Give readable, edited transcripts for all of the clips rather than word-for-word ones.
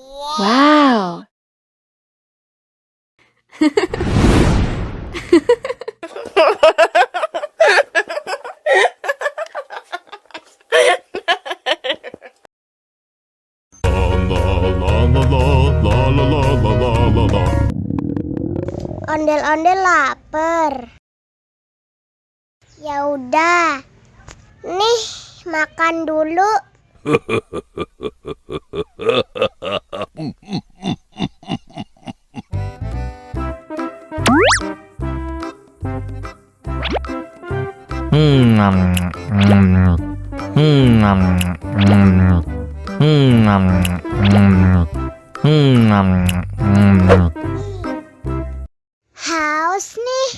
Wow. Ondel-ondel lapar. Ya udah. Nih, makan dulu. Haus nih.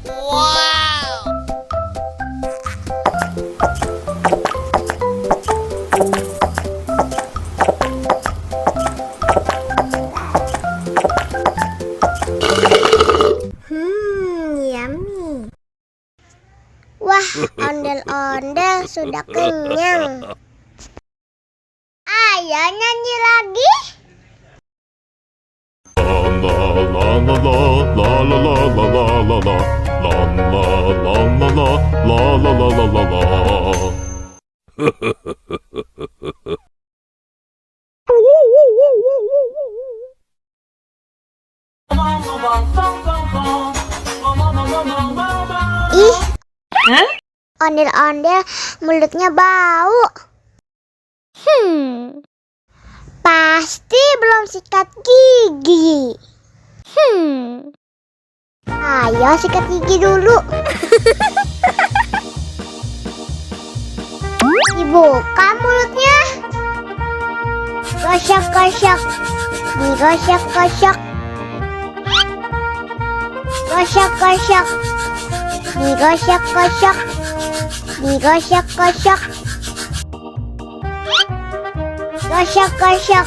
Wow. Yummy. Wah, ondel-ondel sudah kenyang. Ayo nyanyi lagi. Ih, ondel-ondel mulutnya bau. Pasti belum sikat gigi. Ayo sikat gigi dulu. Dibuka mulutnya. Gosok-gosok. Digosok-gosok. Gosok-gosok. Digosok-gosok. Digosok-gosok. Gosok-gosok.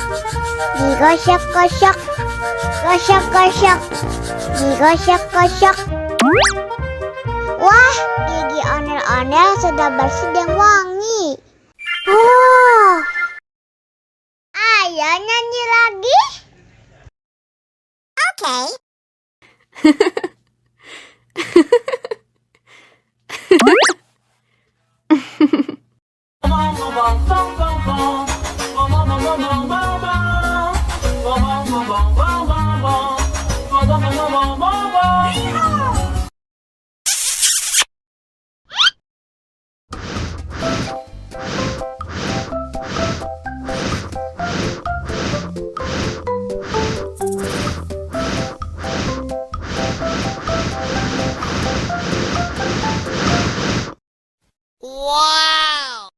Digosok-gosok. Gosok-gosok. Digosok-gosok. Wah, gigi ondel-ondel sudah bersih dan wangi. Oh. Ayo nyanyi lagi. Oke. Wow.